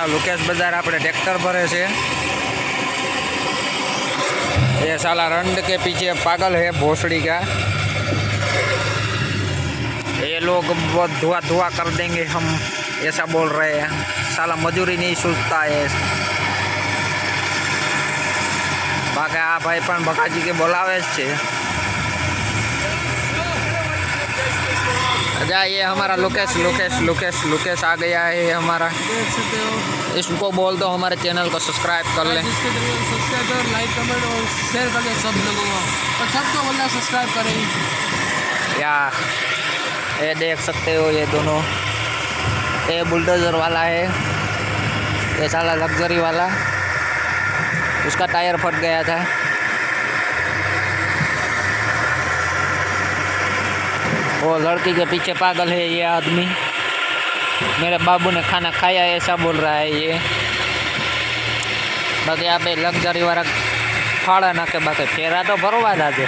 साला लुकेश बाजार अपने ट्रैक्टर भरे से। ये साला रंड के पीछे पागल है भोसड़ी का। ये लोग बहुत धुआं धुआं कर देंगे हम, ऐसा बोल रहे हैं। साला मजूरी नहीं सूझता है। बाकी आ भाई पण बकाजी के बोलावे छे। अच्छा ये हमारा लुकेश लुकेश लुकेश लुकेश आ गया है हमारा। देख सकते हो। इसको बोल दो हमारे चैनल को सब्सक्राइब कर ले। सब्सक्राइब करो, लाइक कमेंट और शेयर कर दे सब लोगों को, और सबको बोलना सब्सक्राइब करें। यार ये देख सकते हो ये दोनों, ये बुलडोजर वाला है, ये साला लग्जरी वाला, उसका टायर फट गया था। वो लड़की के पीछे पागल है ये आदमी। मेरे बाबू ने खाना खाया ऐसा बोल रहा है ये। बाकी आप लग्जरी वाला फाड़ा ना के बाकी फेरा तो भरवा दाजे।